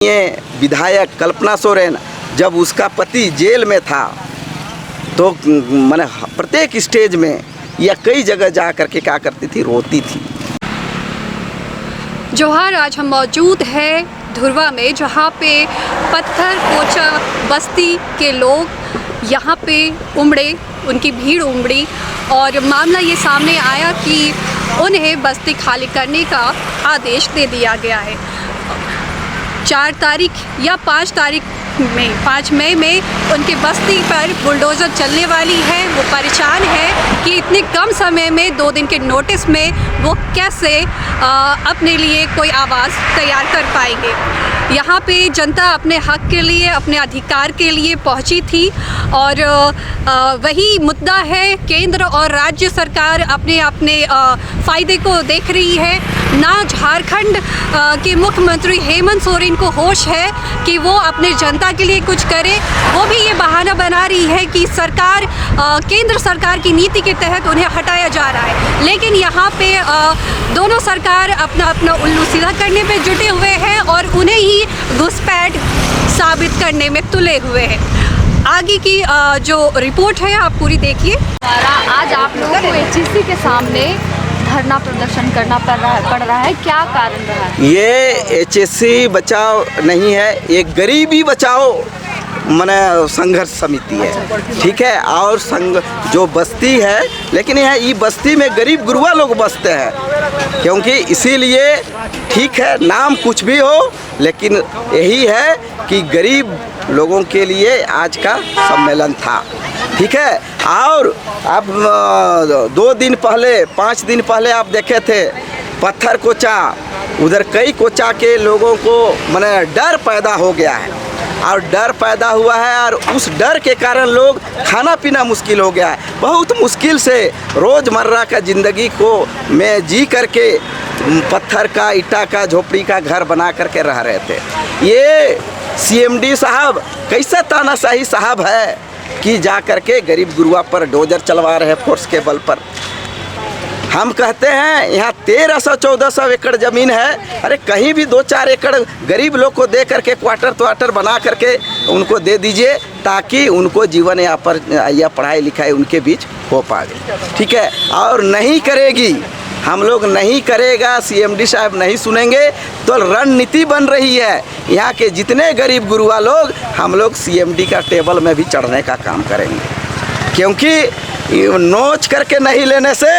ये विधायक कल्पना सोरेन जब उसका पति जेल में था तो मैंने प्रत्येक स्टेज में या कई जगह जा कर के क्या करती थी, रोती थी। जोहार, आज हम मौजूद हैं धुरवा में, जहाँ पे पत्थर कोचा बस्ती के लोग यहाँ पे उमड़े, उनकी भीड़ उमड़ी और मामला ये सामने आया कि उन्हें बस्ती खाली करने का आदेश दे दिया गया है। 4 तारीख या 5 तारीख में 5 मई में उनकी बस्ती पर बुलडोज़र चलने वाली है। वो परेशान है कि इतने कम समय में 2 दिन के नोटिस में वो कैसे अपने लिए कोई आवाज़ तैयार कर पाएंगे। यहाँ पे जनता अपने हक के लिए, अपने अधिकार के लिए पहुँची थी और वही मुद्दा है। केंद्र और राज्य सरकार अपने फ़ायदे को देख रही है। ना झारखंड के मुख्यमंत्री हेमंत सोरेन को होश है कि वो अपने जनता के लिए कुछ करे। वो भी ये बहाना बना रही है कि सरकार, केंद्र सरकार की नीति के तहत उन्हें हटाया जा रहा है। लेकिन यहाँ पे दोनों सरकार अपना उल्लू सीधा करने पे जुटे हुए हैं और उन्हें ही घुसपैठ साबित करने में तुले हुए हैं। आगे की जो रिपोर्ट है आप पूरी देखिए। आज आप लोगों को एचईसी के सामने धरना प्रदर्शन करना पड़ रहा है, क्या कारण रहा है? ये एचएससी बचाओ नहीं है, ये गरीबी बचाओ माने संघर्ष समिति है, ठीक है। और संघ जो बस्ती है, लेकिन ये बस्ती में गरीब गुरुआ लोग बसते हैं, क्योंकि इसीलिए ठीक है नाम कुछ भी हो, लेकिन यही है कि गरीब लोगों के लिए आज का सम्मेलन था, ठीक है। और अब 2 दिन पहले 5 दिन पहले आप देखे थे पत्थर कोचा, उधर कई कोचा के लोगों को माने डर पैदा हो गया है और डर पैदा हुआ है और उस डर के कारण लोग खाना पीना मुश्किल हो गया है। बहुत मुश्किल से रोज़मर्रा का ज़िंदगी को में जी करके पत्थर का, ईटा का, झोपड़ी का घर बना करके रह रहे थे। ये सीएमडी साहब कैसा तानाशाही साहब है कि जा करके गरीब गुरुआ पर डोजर चलवा रहे फोर्स के बल पर। हम कहते हैं यहाँ 1300-1400 एकड़ ज़मीन है, अरे कहीं भी 2-4 एकड़ गरीब लोग को दे करके क्वार्टर बना करके उनको दे दीजिए, ताकि उनको जीवन या पढ़ाई लिखाई उनके बीच हो पाए, ठीक है। और नहीं करेगी, हम लोग नहीं करेगा, सीएमडी साहब नहीं सुनेंगे तो रणनीति बन रही है। यहाँ के जितने गरीब गुरुआ लोग, हम लोग सीएमडी का टेबल में भी चढ़ने का काम करेंगे, क्योंकि नोच करके नहीं लेने से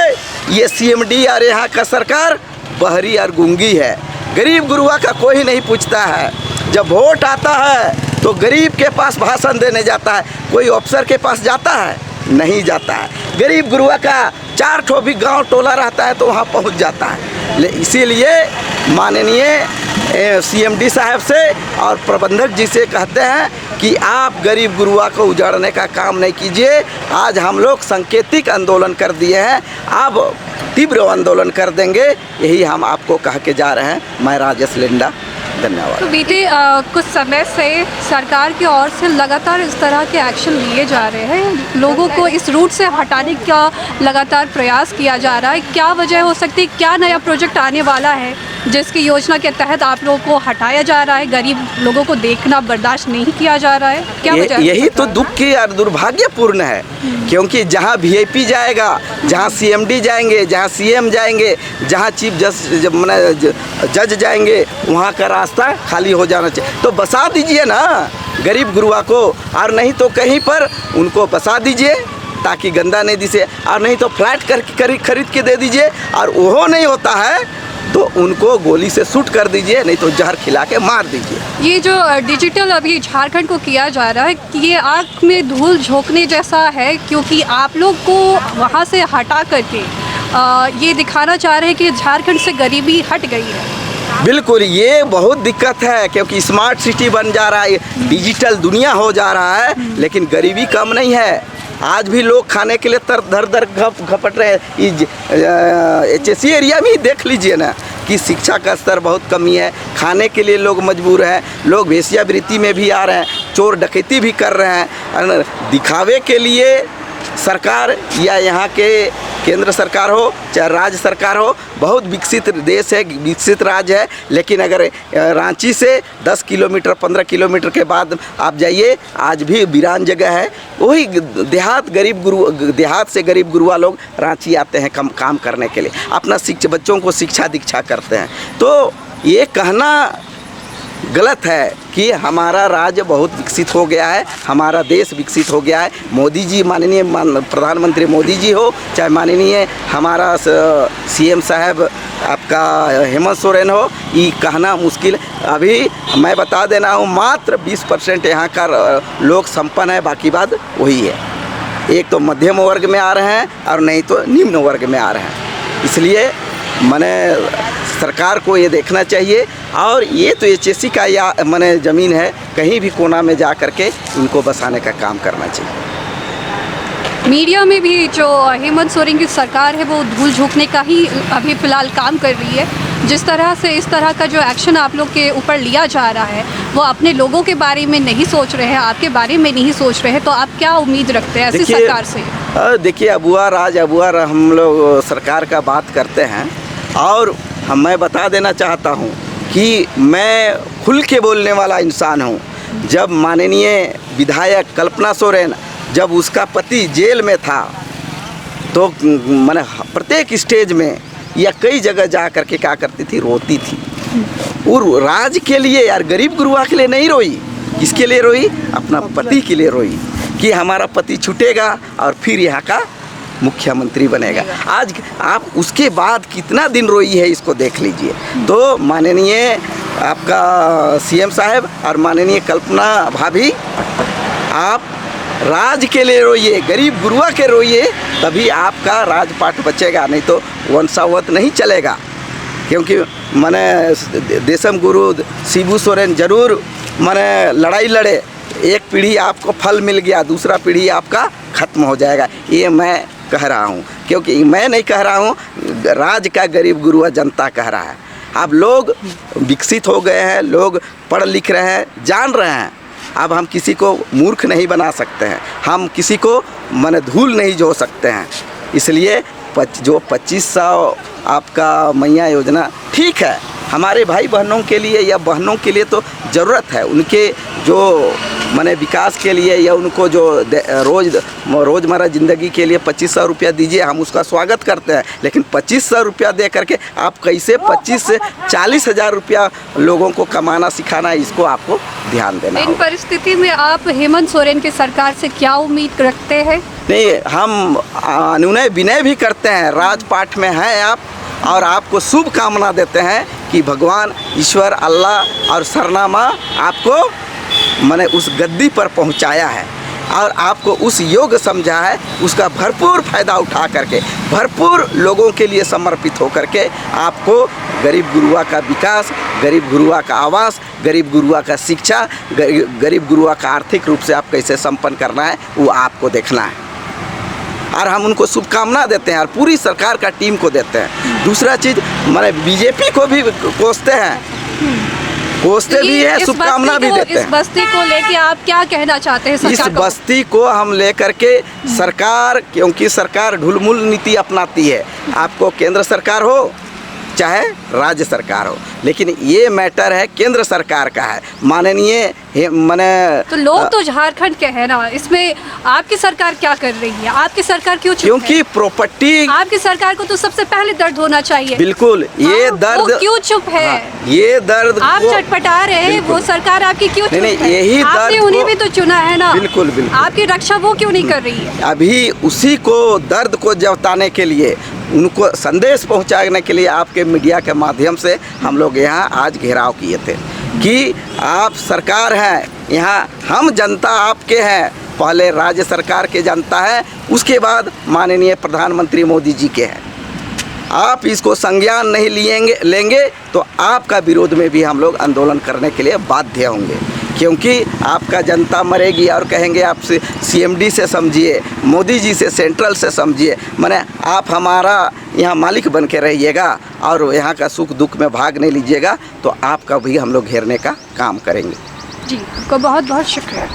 ये सीएमडी और यहाँ का सरकार बहरी और गूंगी है। गरीब गुरुआ का कोई नहीं पूछता है। जब वोट आता है तो गरीब के पास भाषण देने जाता है, कोई अफसर के पास जाता है? नहीं जाता है। गरीब गुरुआ का 4 ठो भी गांव टोला रहता है तो वहाँ पहुँच जाता है। इसीलिए माननीय सीएमडी साहब से और प्रबंधक जी से कहते हैं कि आप गरीब गुरुआ को उजाड़ने का काम नहीं कीजिए। आज हम लोग सांकेतिक आंदोलन कर दिए हैं, अब तीव्र आंदोलन कर देंगे, यही हम आपको कह के जा रहे हैं। मैं राजेश लिंडा, धन्यवाद। तो बीते कुछ समय से सरकार की ओर से लगातार इस तरह के एक्शन लिए जा रहे हैं, लोगों को इस रूट से हटाने का लगातार प्रयास किया जा रहा है। क्या वजह हो सकती है? क्या नया प्रोजेक्ट आने वाला है जिसकी योजना के तहत आप लोगों को हटाया जा रहा है? गरीब लोगों को देखना बर्दाश्त नहीं किया जा रहा है, क्या वजह? यही तो दुख की और दुर्भाग्यपूर्ण है, क्योंकि जहाँ वीआईपी जाएगा, जहाँ सीएमडी जाएंगे, जहाँ सीएम जाएंगे, जहाँ चीफ जज जाएंगे, वहाँ का रास्ता खाली हो जाना चाहिए। तो बसा दीजिए ना गरीब गुरुआ को, और नहीं तो कहीं पर उनको बसा दीजिए ताकि गंदा नहीं दिखे, और नहीं तो फ्लैट खरीद के दे दीजिए, और वो नहीं होता है तो उनको गोली से शूट कर दीजिए, नहीं तो जहर खिला के मार दीजिए। ये जो डिजिटल अभी झारखंड को किया जा रहा है, कि ये आँख में धूल झोंकने जैसा है, क्योंकि आप लोग को वहाँ से हटा करके ये दिखाना चाह रहे हैं कि झारखंड से गरीबी हट गई है। बिल्कुल, ये बहुत दिक्कत है, क्योंकि स्मार्ट सिटी बन जा रहा है, डिजिटल दुनिया हो जा रहा है, लेकिन गरीबी कम नहीं है। आज भी लोग खाने के लिए दर घपट रहे हैं। एचएससी एरिया में ही देख लीजिए ना कि शिक्षा का स्तर बहुत कमी है, खाने के लिए लोग मजबूर हैं, लोग वेश्यावृत्ति में भी आ रहे हैं, चोर डकैती भी कर रहे हैं। दिखावे के लिए सरकार या यहाँ के केंद्र सरकार हो चाहे राज्य सरकार हो, बहुत विकसित देश है, विकसित राज्य है। लेकिन अगर रांची से 10 किलोमीटर 15 किलोमीटर के बाद आप जाइए, आज भी वीरान जगह है। वही देहात से गरीब गुरुआ लोग रांची आते हैं काम करने के लिए, अपना बच्चों को शिक्षा दीक्षा करते हैं। तो ये कहना गलत है कि हमारा राज्य बहुत विकसित हो गया है, हमारा देश विकसित हो गया है। मोदी जी, माननीय प्रधानमंत्री मोदी जी हो, चाहे माननीय हमारा सीएम साहब आपका हेमंत सोरेन हो, ये कहना मुश्किल। अभी मैं बता देना हूँ, मात्र 20% यहाँ का लोग संपन्न है, बाकी बात वही है। एक तो मध्यम वर्ग में आ रहे हैं और नहीं तो निम्न वर्ग में आ रहे हैं। इसलिए मैंने सरकार को ये देखना चाहिए। और ये तो HSC का या मैंने ज़मीन है, कहीं भी कोना में जा करके इनको बसाने का काम करना चाहिए। मीडिया में भी जो हेमंत सोरेन की सरकार है वो धूल झोंकने का ही अभी फ़िलहाल काम कर रही है। जिस तरह से इस तरह का जो एक्शन आप लोग के ऊपर लिया जा रहा है, वो अपने लोगों के बारे में नहीं सोच रहे हैं, आपके बारे में नहीं सोच रहे हैं। तो आप क्या उम्मीद रखते हैं ऐसी सरकार से? देखिए, अबुआ हम लोग सरकार का बात करते हैं, और मैं बता देना चाहता हूँ कि मैं खुल के बोलने वाला इंसान हूँ। जब माननीय विधायक कल्पना सोरेन, जब उसका पति जेल में था, तो मैंने प्रत्येक स्टेज में या कई जगह जा कर के क्या करती थी, रोती थी। और राज के लिए यार, गरीब गुरुआ के लिए नहीं रोई। किसके लिए रोई? अपना पति के लिए रोई कि हमारा पति छूटेगा और फिर यहाँ का मुख्यमंत्री बनेगा। आज आप उसके बाद कितना दिन रोई है, इसको देख लीजिए। तो माननीय आपका सीएम साहब और माननीय कल्पना भाभी, आप राज के लिए रोइए, गरीब गुरुआ के रोइए, तभी आपका राजपाट बचेगा, नहीं तो वंशावत नहीं चलेगा। क्योंकि मैंने देशम गुरु शिबू सोरेन जरूर मैंने लड़ाई लड़े, एक पीढ़ी आपको फल मिल गया, दूसरा पीढ़ी आपका ख़त्म हो जाएगा। ये मैं कह रहा हूँ, क्योंकि मैं नहीं कह रहा हूँ, राज का गरीब गुरुआ जनता कह रहा है। अब लोग विकसित हो गए हैं, लोग पढ़ लिख रहे हैं, जान रहे हैं। अब हम किसी को मूर्ख नहीं बना सकते हैं, हम किसी को मन धूल नहीं जो सकते हैं। इसलिए जो 2500 आपका मैया योजना ठीक है, हमारे भाई बहनों के लिए या बहनों के लिए तो ज़रूरत है। उनके जो माने विकास के लिए या उनको जो रोज़मर्रा ज़िंदगी के लिए 2500 रुपया दीजिए, हम उसका स्वागत करते हैं। लेकिन 2500 रुपया दे करके आप कैसे 25 से 40 हज़ार रुपया लोगों को कमाना सिखाना, इसको आपको ध्यान देना। इन परिस्थिति में आप हेमंत सोरेन की सरकार से क्या उम्मीद रखते हैं? नहीं, हम अनुनय विनय भी करते हैं, राजपाट में हैं आप, और आपको शुभ कामना देते हैं कि भगवान ईश्वर अल्लाह और सरनामा आपको मैंने उस गद्दी पर पहुंचाया है और आपको उस योग समझा है, उसका भरपूर फ़ायदा उठा करके, भरपूर लोगों के लिए समर्पित हो करके आपको गरीब गुरुआ का विकास, गरीब गुरुआ का आवास, गरीब गुरुआ का शिक्षा, गरीब गुरुआ का आर्थिक रूप से आप कैसे संपन्न करना है, वो आपको देखना है। और हम उनको शुभकामना देते हैं और पूरी सरकार का टीम को देते हैं। दूसरा चीज़, मैंने बीजेपी को भी कोसते हैं, कोसते भी है, शुभकामना भी देते हैं। इस बस्ती को लेके आप क्या कहना चाहते हैं सरकार इस बस्ती को हम लेकर के सरकार, क्योंकि सरकार ढुलमुल नीति अपनाती है, आपको केंद्र सरकार हो चाहे राज्य सरकार हो, लेकिन ये मैटर है केंद्र सरकार का है। माननीय मैंने तो लोग तो झारखंड के हैं ना, इसमें आपकी सरकार क्या कर रही है? आपकी सरकार क्यों चुप है? क्योंकि प्रॉपर्टी, आपकी सरकार को तो सबसे पहले दर्द होना चाहिए। बिल्कुल, ये दर्द, वो क्यों चुप है? ये दर्द आप चटपटा रहे हैं, वो सरकार आपकी क्यों चुप है? यही आपने उन्हें भी तो चुना है ना। बिल्कुल बिल्कुल, आपकी रक्षा वो क्यों नहीं कर रही है? अभी उसी को दर्द को जताने के लिए, उनको संदेश पहुंचाने के लिए आपके मीडिया के माध्यम से हम लोग यहाँ आज घेराव किए थे कि आप सरकार हैं, यहाँ हम जनता आपके हैं। पहले राज्य सरकार के जनता है, उसके बाद माननीय प्रधानमंत्री मोदी जी के हैं। आप इसको संज्ञान नहीं लेंगे तो आपका विरोध में भी हम लोग आंदोलन करने के लिए बाध्य होंगे, क्योंकि आपका जनता मरेगी और कहेंगे आप CMD से समझिए, मोदी जी से, सेंट्रल से समझिए, माने आप हमारा यहाँ मालिक बन के रहिएगा और यहाँ का सुख दुख में भाग नहीं लीजिएगा, तो आपका भी हम लोग घेरने का काम करेंगे। जी, आपका बहुत बहुत शुक्रिया।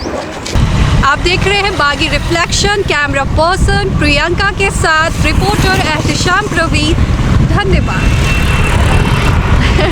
आप देख रहे हैं बागी रिफ्लेक्शन, कैमरा पर्सन प्रियंका के साथ रिपोर्टर एहतिशाम प्रवीण। धन्यवाद।